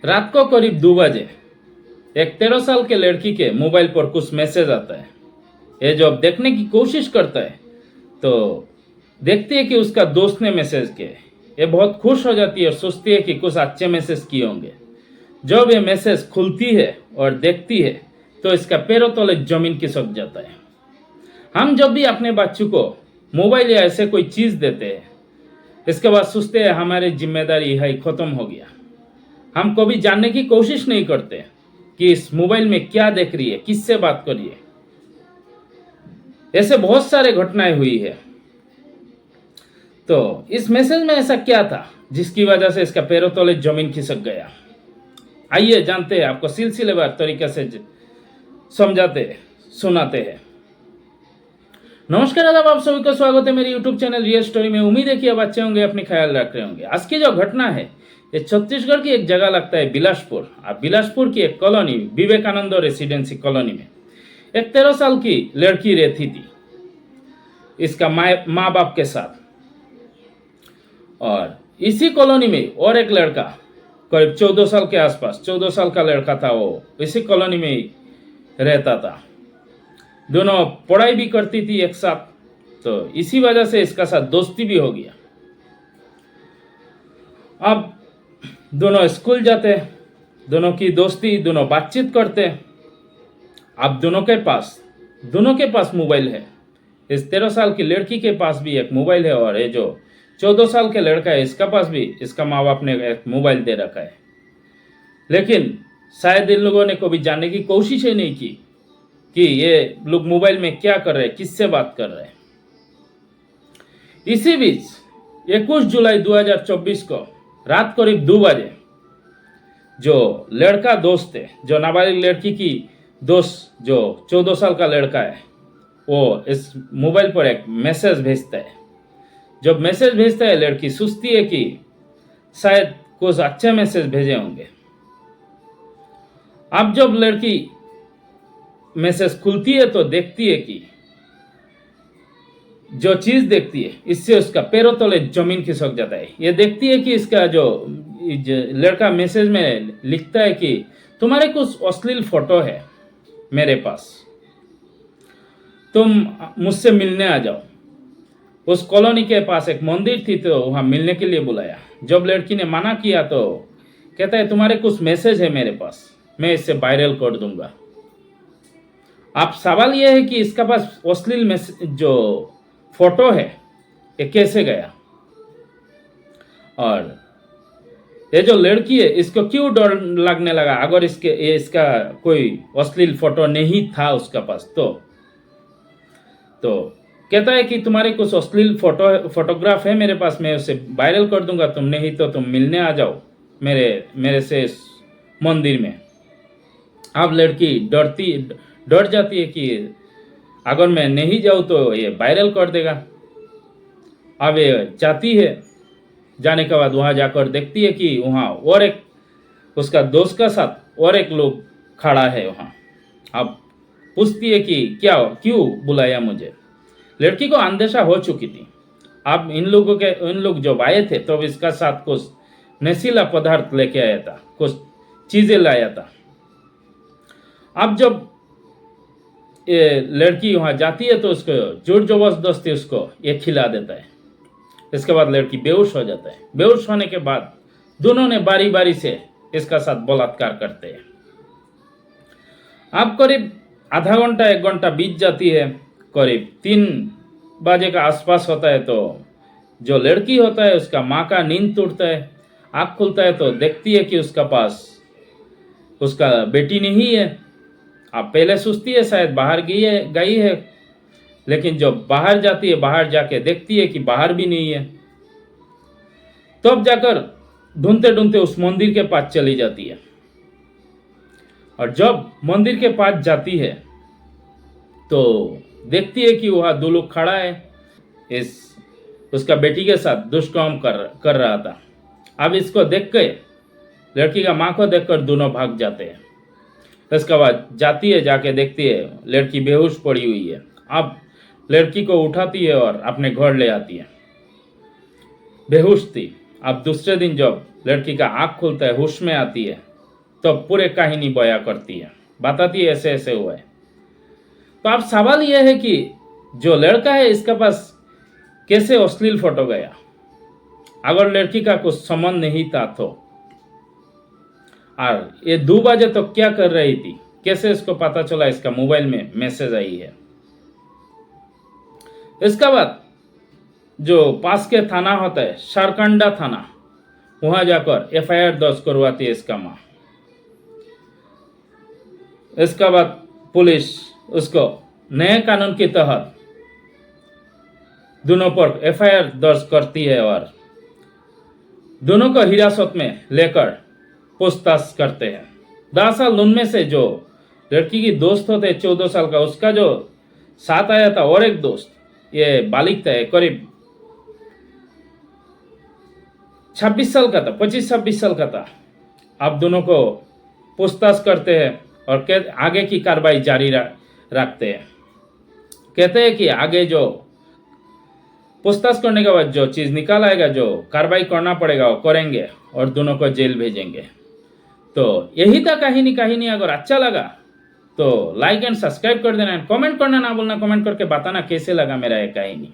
रात को करीब 2 बजे एक 13 साल के लड़की के मोबाइल पर कुछ मैसेज आता है। ये जब देखने की कोशिश करता है तो देखती है कि उसका दोस्त ने मैसेज किए। ये बहुत खुश हो जाती है और सोचती है कि कुछ अच्छे मैसेज किए होंगे। जब ये मैसेज खुलती है और देखती है तो इसका पैरों तले जमीन खिसक जाता है। हम जब भी अपने बच्चों को मोबाइल या ऐसे कोई चीज़ देते हैं, इसके बाद सोचते हैं हमारी जिम्मेदारी है खत्म हो गया। हम कभी जानने की कोशिश नहीं करते कि इस मोबाइल में क्या देख रही है, किससे बात कर रही है। ऐसे बहुत सारे घटनाएं हुई है। तो इस मैसेज में ऐसा क्या था जिसकी वजह से इसका पैरों तले जमीन खिसक गया? आइए जानते हैं, आपको सिलसिलेवार तरीके से समझाते हैं, सुनाते हैं। नमस्कार आदाब, आप सभी का स्वागत है मेरे यूट्यूब चैनल रियल स्टोरी में। उम्मीद है कि आप अच्छे होंगे, अपनी ख्याल रख रहे होंगे। आज की जो घटना है ये छत्तीसगढ़ की एक जगह लगता है बिलासपुर। अब बिलासपुर की एक कॉलोनी, विवेकानंद रेसिडेंसी कॉलोनी में एक 13 साल की लड़की रहती थी इसका माँ बाप के साथ। और इसी कॉलोनी में और एक लड़का करीब 14 साल के आसपास, 14 साल का लड़का था, वो इसी कॉलोनी में ही रहता था। दोनों पढ़ाई भी करती थी एक साथ, तो इसी वजह से इसका साथ दोस्ती भी हो गया। अब दोनों स्कूल जाते, दोनों की दोस्ती, दोनों बातचीत करते। अब दोनों के पास मोबाइल है। इस 13 साल की लड़की के पास भी एक मोबाइल है और ये जो 14 साल के लड़का है इसका पास भी इसका माँ बाप ने एक मोबाइल दे रखा है। लेकिन शायद इन लोगों ने कभी जानने की कोशिश ही नहीं की कि ये लोग मोबाइल में क्या कर रहे हैं, किससे बात कर रहे हैं। इसी बीच 21 जुलाई 2024 को रात करीब 2 बजे जो लड़का दोस्त है, जो नाबालिग लड़की की दोस्त, जो 14 साल का लड़का है, वो इस मोबाइल पर एक मैसेज भेजता है। जब मैसेज भेजता है, लड़की सोचती है कि शायद कुछ अच्छे मैसेज भेजे होंगे। अब जब लड़की मैसेज खुलती है तो देखती है कि जो चीज देखती है इससे उसका पैरों तले जमीन खिसक जाता है। ये देखती है कि इसका जो लड़का मैसेज में लिखता है कि तुम्हारे कुछ अश्लील फोटो है मेरे पास, तुम मुझसे मिलने आ जाओ। उस कॉलोनी के पास एक मंदिर थी तो वहां मिलने के लिए बुलाया। जब लड़की ने मना किया तो कहता है तुम्हारे कुछ मैसेज है मेरे पास, मैं इसे वायरल कर दूंगा। अब सवाल यह है कि इसका पास अश्लील मैसेज जो फोटो है ये कैसे गया, और ये जो लड़की है इसको क्यों डर लगने लगा अगर इसका कोई अश्लील फोटो नहीं था उसका पास। तो कहता है कि तुम्हारे कुछ अश्लील फोटोग्राफ है मेरे पास, मैं उसे वायरल कर दूंगा, तुम नहीं तो तुम मिलने आ जाओ मेरे से इस मंदिर में। अब लड़की डर जाती है कि अगर मैं नहीं जाऊँ तो ये वायरल कर देगा। अब ये जाती है, जाने के बाद वहाँ जाकर देखती है कि वहाँ और एक उसका दोस्त का साथ और एक लोग खड़ा है वहाँ। अब पूछती है कि क्यों बुलाया मुझे। लड़की को अंदेशा हो चुकी थी। अब इन लोग जब आए थे तो इसका साथ कुछ नशीला पदार्थ लेके आया था, कुछ चीजें लाया था। अब जब ये लड़की वहां जाती है तो उसको जोर जबरदस्ती उसको ये खिला देता है। इसके बाद लड़की बेहोश हो जाता है। बेहोश होने के बाद दोनों ने बारी बारी से इसका साथ बलात्कार करते हैं। अब करीब आधा घंटा 1 घंटा बीत जाती है, करीब 3 बजे का आसपास होता है तो जो लड़की होता है उसका माँ का नींद टूटता है। आँख खुलता है तो देखती है कि उसका पास उसका बेटी नहीं है। अब पहले सोचती है शायद बाहर गई है, लेकिन जब बाहर जाती है, बाहर जाके देखती है कि बाहर भी नहीं है। तब जाकर ढूंढते ढूंढते उस मंदिर के पास चली जाती है। और जब मंदिर के पास जाती है तो देखती है कि वहाँ 2 लोग खड़ा है, उसका बेटी के साथ दुष्कर्म कर रहा था। अब इसको देख के, लड़की का माँ को देखकर दोनों भाग जाते हैं। इसके बाद जाती है, जाके देखती है लड़की बेहोश पड़ी हुई है। अब लड़की को उठाती है और अपने घर ले आती है। बेहोश थी। अब दूसरे दिन जब लड़की का आँख खुलता है, होश में आती है, तो पूरे कहानी बयां करती है, बताती है ऐसे ऐसे हुआ है। तो अब सवाल यह है कि जो लड़का है इसके पास कैसे अश्लील फोटो गया, अगर लड़की का कुछ संबंध नहीं था तो, और ये 2 बजे तो क्या कर रही थी, कैसे इसको पता चला इसका मोबाइल में मैसेज आई है। इसके बाद जो पास के थाना होता है शारकंडा थाना, वहां जाकर एफआईआर दर्ज करवाती है इसका माँ। इसके बाद पुलिस उसको नए कानून के तहत दोनों पर एफआईआर दर्ज करती है और दोनों को हिरासत में लेकर पूछताछ करते हैं। दरअसल उनमें से जो लड़की की दोस्त होते 14 साल का, उसका जो साथ आया था और एक दोस्त, ये बालिग था, करीब 26 साल का था, 25-26 साल का था। अब दोनों को पूछताछ करते हैं और आगे की कार्रवाई जारी रखते हैं। कहते हैं कि आगे जो पूछताछ करने के बाद जो चीज़ निकाल आएगा, जो कार्रवाई करना पड़ेगा वो करेंगे और दोनों को जेल भेजेंगे। तो यही था कहानी। अगर अच्छा लगा तो लाइक एंड सब्सक्राइब कर देना, कमेंट करना ना भूलना, कमेंट करके बताना कैसे लगा मेरा ये कहानी।